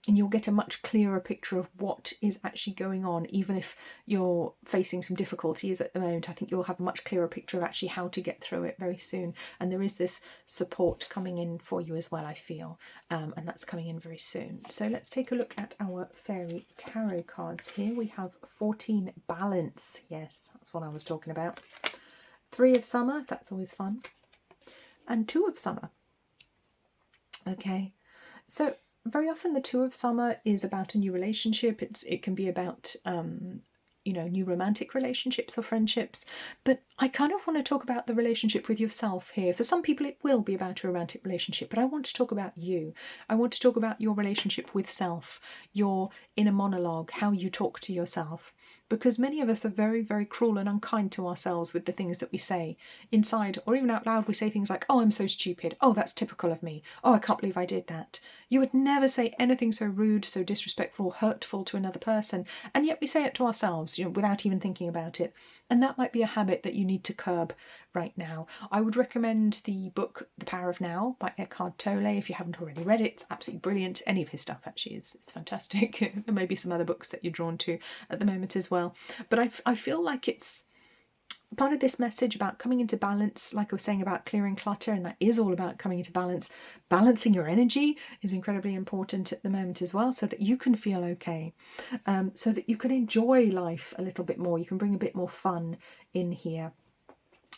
And you'll get a much clearer picture of what is actually going on, even if you're facing some difficulties at the moment. I think you'll have a much clearer picture of actually how to get through it very soon. And there is this support coming in for you as well, I feel. And that's coming in very soon. So let's take a look at our fairy tarot cards here. We have 14 balance. Yes, that's what I was talking about. 3 of summer, that's always fun. And 2 of summer. Okay, so very often the 2 of summer is about a new relationship. It can be about new romantic relationships or friendships, but I kind of want to talk about the relationship with yourself here. For some people it will be about a romantic relationship, but I want to talk about you. I want to talk about your relationship with self, your inner monologue, how you talk to yourself, because many of us are very, very cruel and unkind to ourselves with the things that we say. Inside or even out loud we say things like, oh, I'm so stupid, oh, that's typical of me, oh, I can't believe I did that. You would never say anything so rude, so disrespectful or hurtful to another person, and yet we say it to ourselves, without even thinking about it. And that might be a habit that you need to curb right now. I would recommend the book The Power of Now by Eckhart Tolle. If you haven't already read it, it's absolutely brilliant. Any of his stuff actually is fantastic. There may be some other books that you're drawn to at the moment as well. But I feel like it's part of this message about coming into balance, like I was saying about clearing clutter, and that is all about coming into balance. Balancing your energy is incredibly important at the moment as well, so that you can feel okay, so that you can enjoy life a little bit more. You can bring a bit more fun in here.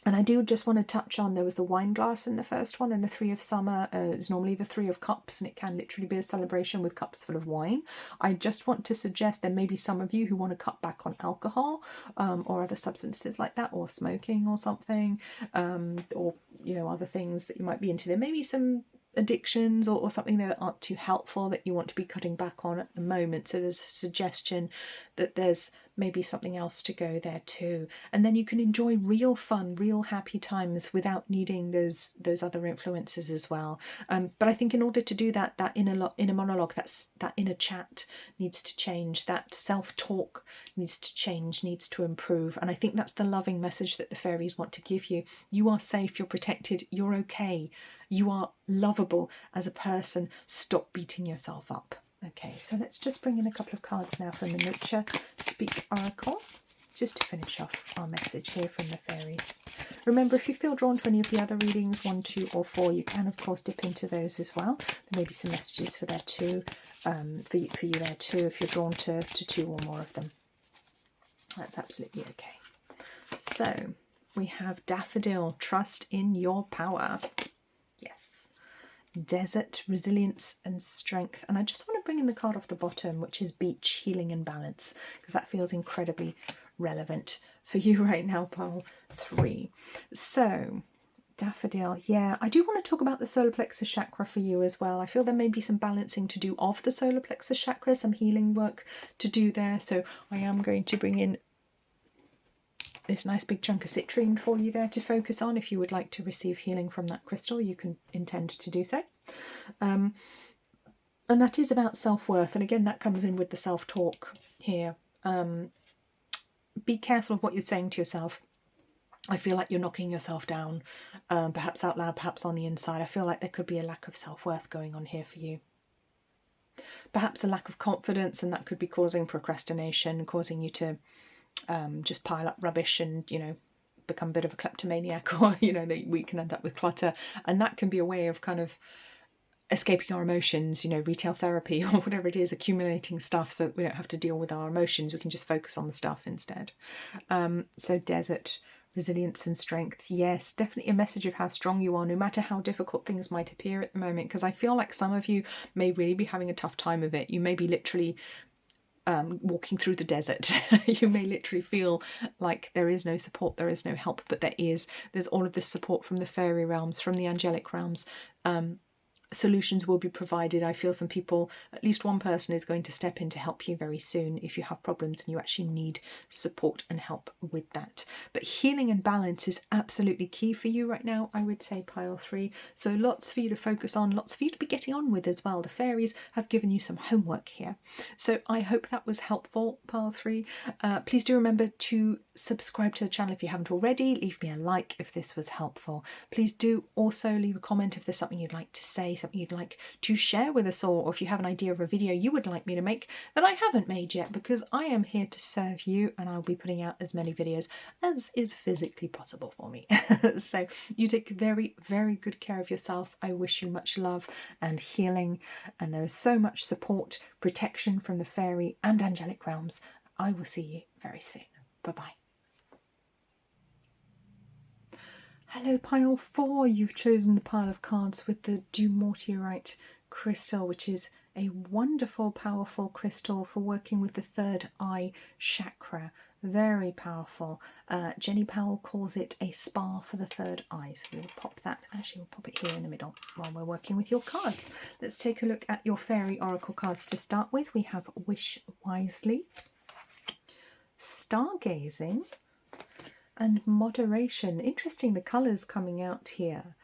And I do just want to touch on, there was the wine glass in the first one, and the Three of Summer is normally the Three of Cups, and it can literally be a celebration with cups full of wine. I just want to suggest there may be some of you who want to cut back on alcohol or other substances like that, or smoking or something, or other things that you might be into. There may be some addictions or something that aren't too helpful that you want to be cutting back on at the moment. So there's a suggestion that there's maybe something else to go there too, and then you can enjoy real fun, real happy times without needing those other influences as well. But I think in order to do that, that inner monologue, that inner chat needs to change. That self-talk needs to change, needs to improve. And I think that's the loving message that the fairies want to give you. You are safe, you're protected, you're okay, you are lovable as a person. Stop beating yourself up. Okay, so let's just bring in a couple of cards now from the Nurture Speak Oracle, just to finish off our message here from the fairies. Remember, if you feel drawn to any of the other readings, 1, 2 or 4, you can of course dip into those as well. There may be some messages for there too, for you there too, if you're drawn to 2 or more of them. That's absolutely okay. So we have Daffodil, trust in your power. Yes. Desert, resilience and strength. And I just want to bring in the card off the bottom, which is beach, healing and balance, because that feels incredibly relevant for you right now, pile 3. So Daffodil, yeah, I do want to talk about the solar plexus chakra for you as well. I feel there may be some balancing to do of the solar plexus chakra, some healing work to do there. So I am going to bring in this nice big chunk of citrine for you there to focus on. If you would like to receive healing from that crystal, you can intend to do so. And that is about self-worth. And again, that comes in with the self-talk here. Be careful of what you're saying to yourself. I feel like you're knocking yourself down, perhaps out loud, perhaps on the inside. I feel like there could be a lack of self-worth going on here for you. Perhaps a lack of confidence, and that could be causing procrastination, causing you to just pile up rubbish and become a bit of a kleptomaniac, or that we can end up with clutter, and that can be a way of kind of escaping our emotions, retail therapy or whatever it is, accumulating stuff so that we don't have to deal with our emotions, we can just focus on the stuff instead. So desert, resilience and strength, yes, definitely a message of how strong you are, no matter how difficult things might appear at the moment, because I feel like some of you may really be having a tough time of it. You may be literally walking through the desert. You may literally feel like there is no support, there is no help, but there's all of this support from the fairy realms, from the angelic realms. Solutions will be provided. I feel some people, at least one person, is going to step in to help you very soon if you have problems and you actually need support and help with that. But healing and balance is absolutely key for you right now, I would say, pile 3. So lots for you to focus on, lots for you to be getting on with as well. The fairies have given you some homework here. So I hope that was helpful, pile 3. Please do remember to subscribe to the channel if you haven't already. Leave me a like if this was helpful. Please do also leave a comment if there's something you'd like to say, something you'd like to share with us all, or if you have an idea of a video you would like me to make that I haven't made yet, because I am here to serve you and I'll be putting out as many videos as is physically possible for me. So you take very, very good care of yourself. I wish you much love and healing, and there is so much support, protection from the fairy and angelic realms. I will see you very soon. Bye-bye. Hello, pile 4. You've chosen the pile of cards with the Dumortierite crystal, which is A wonderful, powerful crystal for working with the third eye chakra. Very powerful. Jenny Powell calls it a spa for the third eye. So we'll pop that, actually we'll pop it here in the middle while we're working with your cards. Let's take a look at your fairy oracle cards to start with. We have Wish Wisely, Stargazing, and Moderation. Interesting, the colours coming out here.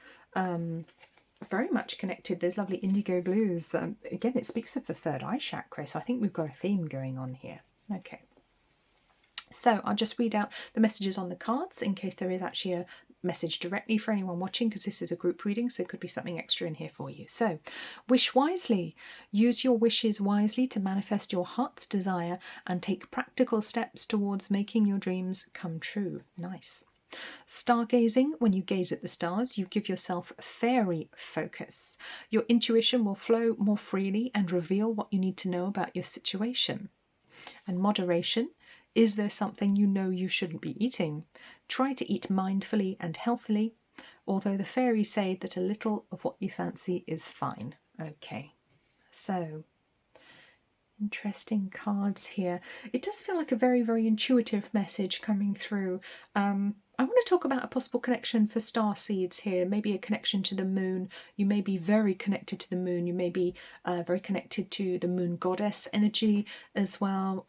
Very much connected. Those lovely indigo blues. Again, it speaks of the third eye chakra, so I think we've got a theme going on here. Okay. So I'll just read out the messages on the cards in case there is actually a message directly for anyone watching, because this is a group reading, so there could be something extra in here for you. So, wish wisely. Use your wishes wisely to manifest your heart's desire and take practical steps towards making your dreams come true. Nice. Stargazing. When you gaze at the stars, you give yourself fairy focus. Your intuition will flow more freely and reveal what you need to know about your situation. And moderation. Is there something you know you shouldn't be eating? Try to eat mindfully and healthily, although the fairies say that a little of what you fancy is fine. Okay, so interesting cards here. It does feel like a very, very intuitive message coming through. I want to talk about a possible connection for star seeds here, maybe a connection to the moon. You may be very connected to the moon. You may be very connected to the moon goddess energy as well.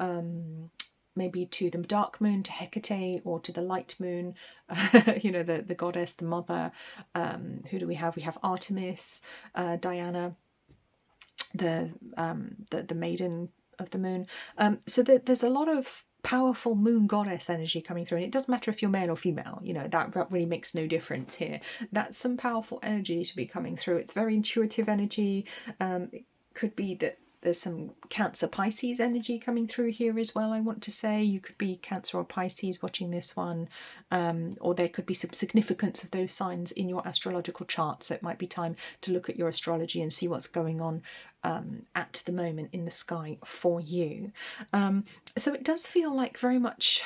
Maybe to the dark moon, to Hecate, or to the light moon, you know, the goddess, the mother. Who do we have? We have Artemis, Diana, the maiden of the moon. So there's a lot of powerful moon goddess energy coming through, and it doesn't matter if you're male or female, you know, that really makes no difference here. That's some powerful energy to be coming through. It's very intuitive energy. It could be that there's some Cancer Pisces energy coming through here as well, I want to say. You could be Cancer or Pisces watching this one, or there could be some significance of those signs in your astrological chart, so it might be time to look at your astrology and see what's going on at the moment in the sky for you. So it does feel like very much,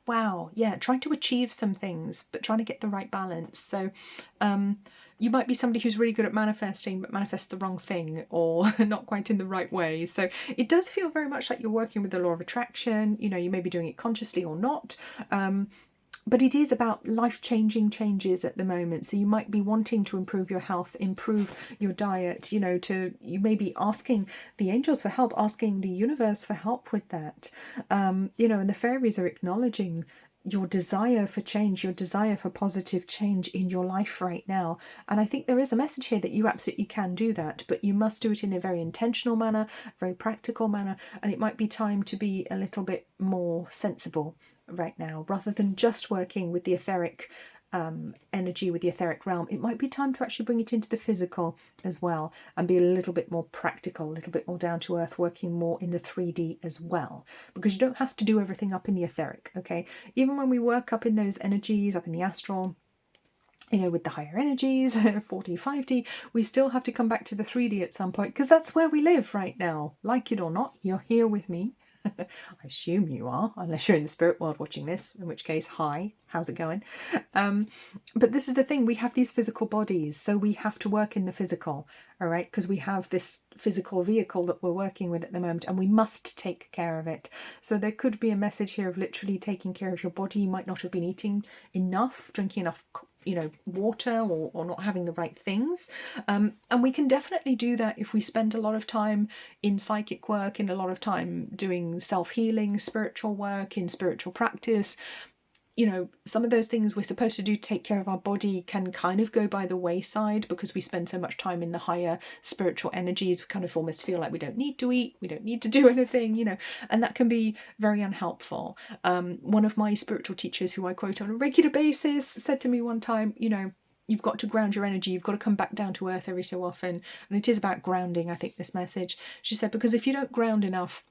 wow, yeah, trying to achieve some things, but trying to get the right balance. So you might be somebody who's really good at manifesting, but manifests the wrong thing, or not quite in the right way. So it does feel very much like you're working with the law of attraction. You know, you may be doing it consciously or not. But it is about life-changing changes at the moment. So you might be wanting to improve your health, improve your diet, you know, you may be asking the angels for help, asking the universe for help with that. You know, and the fairies are acknowledging your desire for change, your desire for positive change in your life right now. And I think there is a message here that you absolutely can do that, but you must do it in a very intentional manner, very practical manner, and it might be time to be a little bit more sensible right now, rather than just working with the etheric energy, with the etheric realm. It might be time to actually bring it into the physical as well and be a little bit more practical, a little bit more down to earth, working more in the 3D as well, because you don't have to do everything up in the etheric. Okay, even when we work up in those energies, up in the astral, you know, with the higher energies, 4D, 5D, we still have to come back to the 3D at some point, because that's where we live right now. Like it or not, you're here with me. I assume you are, unless you're in the spirit world watching this, in which case, hi, how's it going? But this is the thing, we have these physical bodies, so we have to work in the physical, all right, because we have this physical vehicle that we're working with at the moment, and we must take care of it. So there could be a message here of literally taking care of your body. You might not have been eating enough, drinking enough, you know, water, or not having the right things. And we can definitely do that if we spend a lot of time in psychic work, in a lot of time doing self-healing, spiritual work, in spiritual practice. You know, some of those things we're supposed to do to take care of our body can kind of go by the wayside because we spend so much time in the higher spiritual energies. We kind of almost feel like we don't need to eat, we don't need to do anything, you know, and that can be very unhelpful. One of my spiritual teachers, who I quote on a regular basis, said to me one time, you know, you've got to ground your energy, you've got to come back down to earth every so often. And it is about grounding, I think, this message. She said, because if you don't ground enough,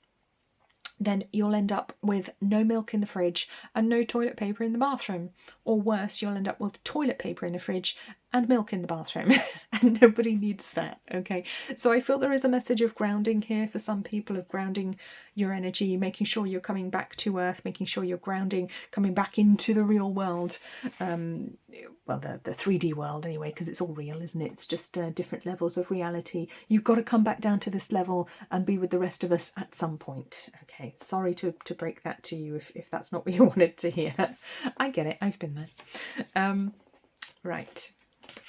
then you'll end up with no milk in the fridge and no toilet paper in the bathroom. Or worse, you'll end up with toilet paper in the fridge and milk in the bathroom. And nobody needs that, okay? So I feel there is a message of grounding here for some people, of grounding your energy, making sure you're coming back to earth, making sure you're grounding, coming back into the real world. Well, the 3D world anyway, because it's all real, isn't it? It's just different levels of reality. You've got to come back down to this level and be with the rest of us at some point. Okay, sorry to break that to you if that's not what you wanted to hear. I get it, I've been there. Right.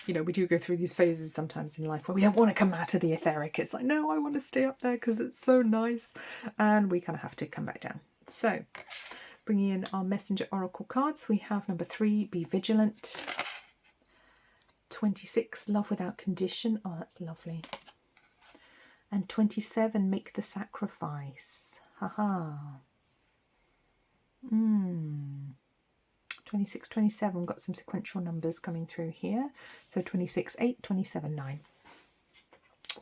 You know, we do go through these phases sometimes in life where we don't want to come out of the etheric. It's like, no, I want to stay up there because it's so nice. And we kind of have to come back down. So, bringing in our messenger oracle cards, we have number 3, be vigilant. 26, love without condition. Oh, that's lovely. And 27, make the sacrifice. Haha. 26, 27, got some sequential numbers coming through here. So 26, 8, 27, 9.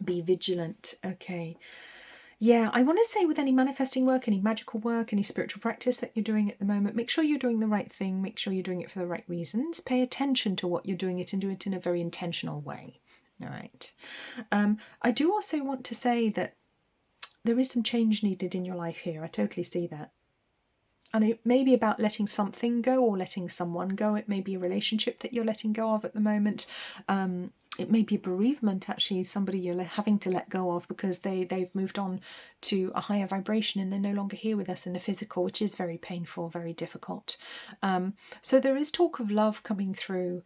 Be vigilant. Okay. Yeah, I want to say with any manifesting work, any magical work, any spiritual practice that you're doing at the moment, make sure you're doing the right thing. Make sure you're doing it for the right reasons. Pay attention to what you're doing it and do it in a very intentional way. All right. I do also want to say that there is some change needed in your life here. I totally see that. And it may be about letting something go or letting someone go. It may be a relationship that you're letting go of at the moment. It may be a bereavement, actually, somebody you're having to let go of because they've moved on to a higher vibration and they're no longer here with us in the physical, which is very painful, very difficult. So there is talk of love coming through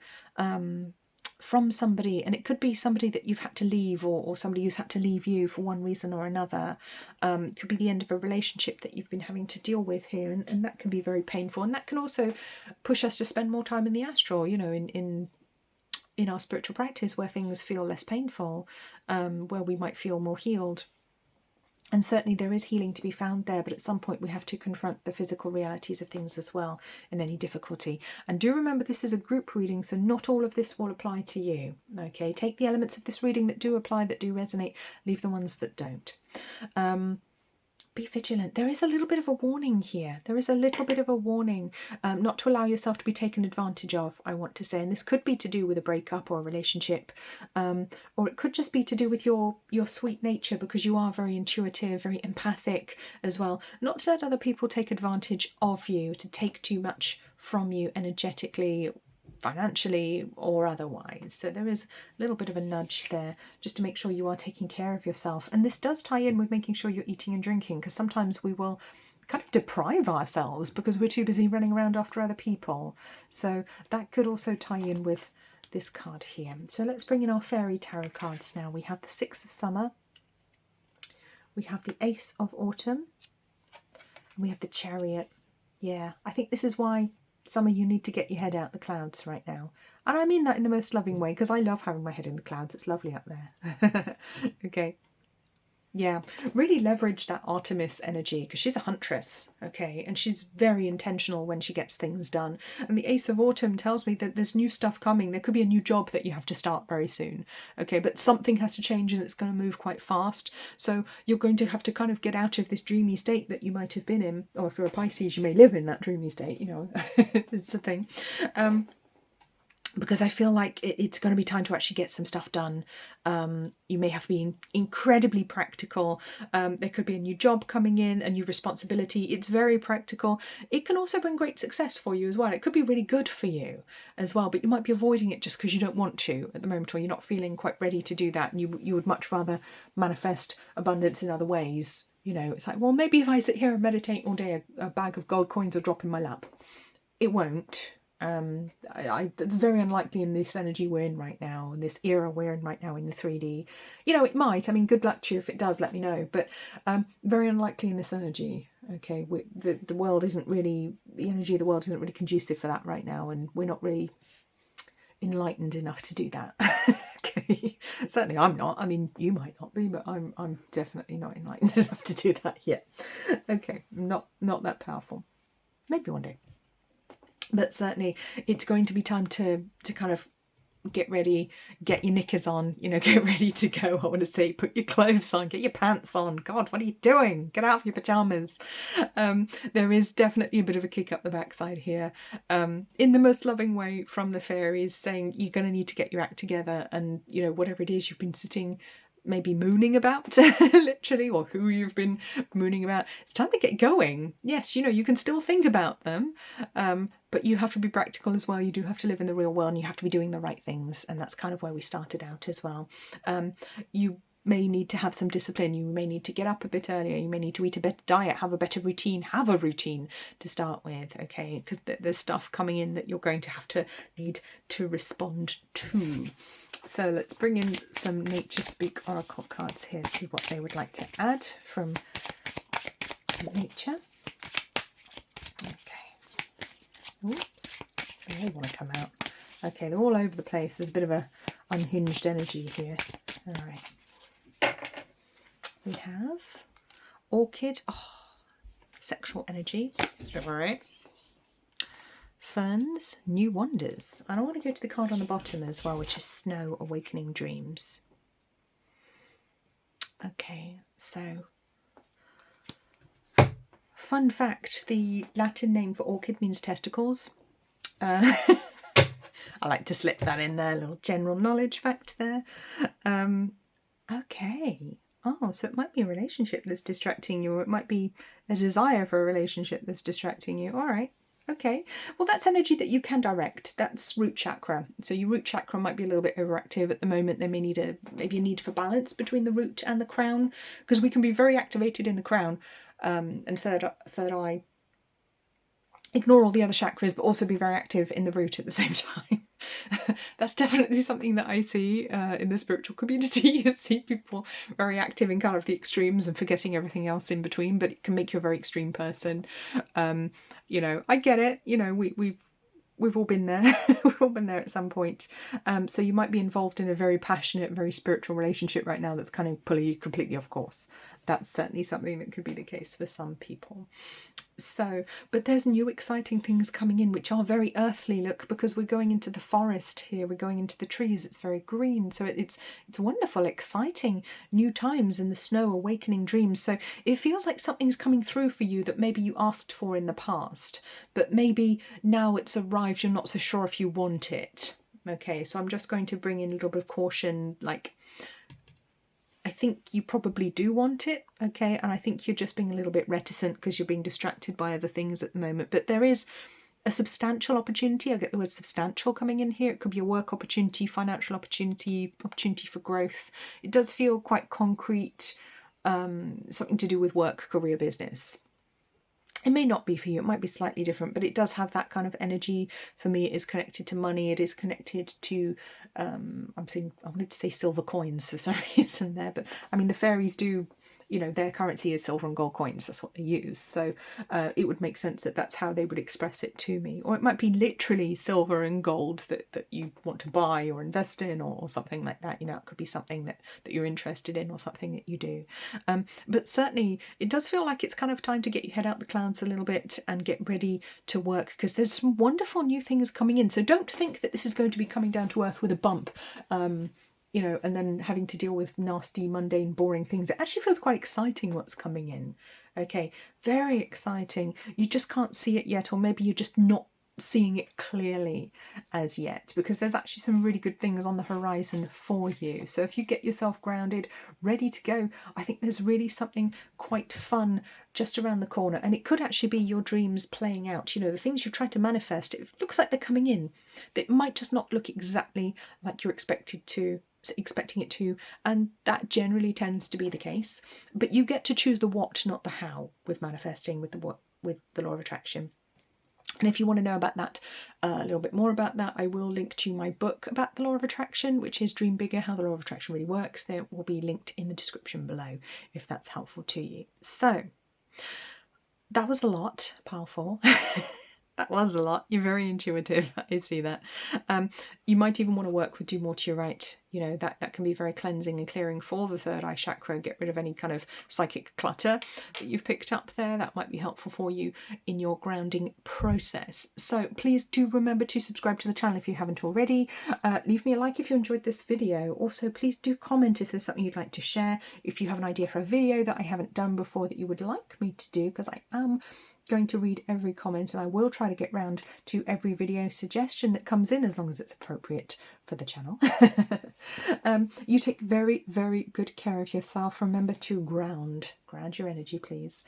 from somebody, and it could be somebody that you've had to leave or somebody who's had to leave you for one reason or another. It could be the end of a relationship that you've been having to deal with here, and that can be very painful, and that can also push us to spend more time in the astral, you know, in our spiritual practice where things feel less painful, where we might feel more healed. And certainly there is healing to be found there, but at some point we have to confront the physical realities of things as well in any difficulty. And do remember, this is a group reading, so not all of this will apply to you. Okay, take the elements of this reading that do apply, that do resonate, leave the ones that don't. Be vigilant. There is a little bit of a warning here. There is a little bit of a warning not to allow yourself to be taken advantage of, I want to say. And this could be to do with a breakup or a relationship, or it could just be to do with your sweet nature, because you are very intuitive, very empathic as well. Not to let other people take advantage of you, to take too much from you energetically, financially or otherwise. So there is a little bit of a nudge there just to make sure you are taking care of yourself. And this does tie in with making sure you're eating and drinking, because sometimes we will kind of deprive ourselves because we're too busy running around after other people. So that could also tie in with this card here. So let's bring in our fairy tarot cards now. We have the 6 of Summer, we have the Ace of Autumn, and we have the Chariot. Yeah, I think this is why some of you need to get your head out the clouds right now. And I mean that in the most loving way, because I love having my head in the clouds. It's lovely up there. Okay. Yeah, really leverage that Artemis energy, because she's a huntress, okay, and she's very intentional when she gets things done. And the Ace of Autumn tells me that there's new stuff coming. There could be a new job that you have to start very soon, okay, but something has to change and it's going to move quite fast. So you're going to have to kind of get out of this dreamy state that you might have been in, or if you're a Pisces, you may live in that dreamy state, you know, it's a thing. Because I feel like it's going to be time to actually get some stuff done. You may have to be incredibly practical. There could be a new job coming in, a new responsibility. It's very practical. It can also bring great success for you as well. It could be really good for you as well, but you might be avoiding it just because you don't want to at the moment, or you're not feeling quite ready to do that, and you would much rather manifest abundance in other ways. You know, it's like, well, maybe if I sit here and meditate all day, a bag of gold coins will drop in my lap. It won't. It's very unlikely in this energy we're in right now, in this era we're in right now in the 3D. You know, it might. I mean, good luck to you if it does, let me know. But very unlikely in this energy. Okay, the world isn't really, the energy of the world isn't really conducive for that right now, and we're not really enlightened enough to do that. Okay, certainly I'm not. I mean, you might not be, but I'm definitely not enlightened enough to do that yet. Okay, not that powerful. Maybe one day. But certainly it's going to be time to kind of get ready, get your knickers on, you know, get ready to go. I want to say, put your clothes on, get your pants on. God, what are you doing? Get out of your pajamas. There is definitely a bit of a kick up the backside here, in the most loving way from the fairies, saying you're going to need to get your act together, and, you know, whatever it is you've been sitting maybe mooning about, literally, or who you've been mooning about, it's time to get going. Yes, you know, you can still think about them, but you have to be practical as well. You do have to live in the real world, and you have to be doing the right things, and that's kind of where we started out as well. You may need to have some discipline. You may need to get up a bit earlier. You may need to eat a better diet, have a better routine, have a routine to start with, okay? Because there's stuff coming in that you're going to have to need to respond to. So let's bring in some Nature Speak Oracle cards here, see what they would like to add from nature. Okay. Oops. They all want to come out. Okay, they're all over the place. There's a bit of a unhinged energy here. All right. We have Orchid. Oh, sexual energy. All right. Ferns, New Wonders. And I want to go to the card on the bottom as well, which is Snow, Awakening Dreams. Okay, so fun fact, the Latin name for orchid means testicles. I like to slip that in there, a little general knowledge fact there. Okay. Oh, so it might be a relationship that's distracting you, or it might be a desire for a relationship that's distracting you. All right. Okay, well, that's energy that you can direct. That's root chakra. So your root chakra might be a little bit overactive at the moment. There may need maybe a need for balance between the root and the crown, because we can be very activated in the crown, and third eye. Ignore all the other chakras, but also be very active in the root at the same time. That's definitely something that I see in the spiritual community. You see people very active in kind of the extremes and forgetting everything else in between, but it can make you a very extreme person. You know, I get it. You know, we've all been there. We've all been there at some point. So you might be involved in a very passionate, very spiritual relationship right now that's kind of pulling you completely off course. That's certainly something that could be the case for some people. So, but there's new exciting things coming in which are very earthly, look, because we're going into the forest here, we're going into the trees, it's very green, so it's wonderful, exciting new times in the snow, awakening dreams. So it feels like something's coming through for you that maybe you asked for in the past, but maybe now it's arrived, you're not so sure if you want it. Okay, so I'm just going to bring in a little bit of caution, like, I think you probably do want it, okay, and I think you're just being a little bit reticent because you're being distracted by other things at the moment, but there is a substantial opportunity. I get the word substantial coming in here. It could be a work opportunity, financial opportunity, opportunity for growth. It does feel quite concrete, something to do with work, career, business. It may not be for you, it might be slightly different, but it does have that kind of energy. For me, it is connected to money, it is connected to, I wanted to say silver coins for some reason there, but I mean, the fairies do, you know, their currency is silver and gold coins, that's what they use. So it would make sense that that's how they would express it to me. Or it might be literally silver and gold that you want to buy or invest in, or something like that. You know, it could be something that you're interested in, or something that you do. But certainly it does feel like it's kind of time to get your head out the clouds a little bit and get ready to work, because there's some wonderful new things coming in. So don't think that this is going to be coming down to earth with a bump. You know, and then having to deal with nasty, mundane, boring things. It actually feels quite exciting what's coming in. Okay, very exciting. You just can't see it yet, or maybe you're just not seeing it clearly as yet, because there's actually some really good things on the horizon for you. So if you get yourself grounded, ready to go, I think there's really something quite fun just around the corner, and it could actually be your dreams playing out. You know, the things you've tried to manifest, it looks like they're coming in. It might just not look exactly like you're expecting it to, and that generally tends to be the case, but you get to choose the what, not the how, with manifesting, with the law of attraction. And if you want to know about that, a little bit more about that, I will link to my book about the law of attraction, which is Dream Bigger, How the Law of Attraction Really Works. There will be linked in the description below if that's helpful to you. So that was a lot, pile 4. That was a lot. You're very intuitive. I see that. You might even want to work with Dumortierite. You know, that can be very cleansing and clearing for the third eye chakra. Get rid of any kind of psychic clutter that you've picked up there. That might be helpful for you in your grounding process. So please do remember to subscribe to the channel if you haven't already. Leave me a like if you enjoyed this video. Also, please do comment if there's something you'd like to share. If you have an idea for a video that I haven't done before that you would like me to do, because I am going to read every comment and I will try to get round to every video suggestion that comes in as long as it's appropriate for the channel. You take very, very good care of yourself. Remember to ground your energy, please.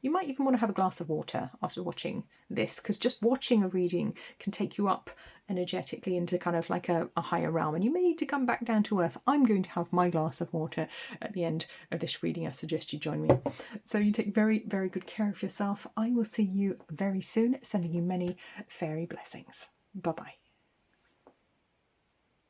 You might even want to have a glass of water after watching this, because just watching a reading can take you up energetically into kind of like a higher realm, and you may need to come back down to earth. I'm going to have my glass of water at the end of this reading. I suggest you join me. So you take very, very good care of yourself. I will see you very soon, sending you many fairy blessings. Bye-bye.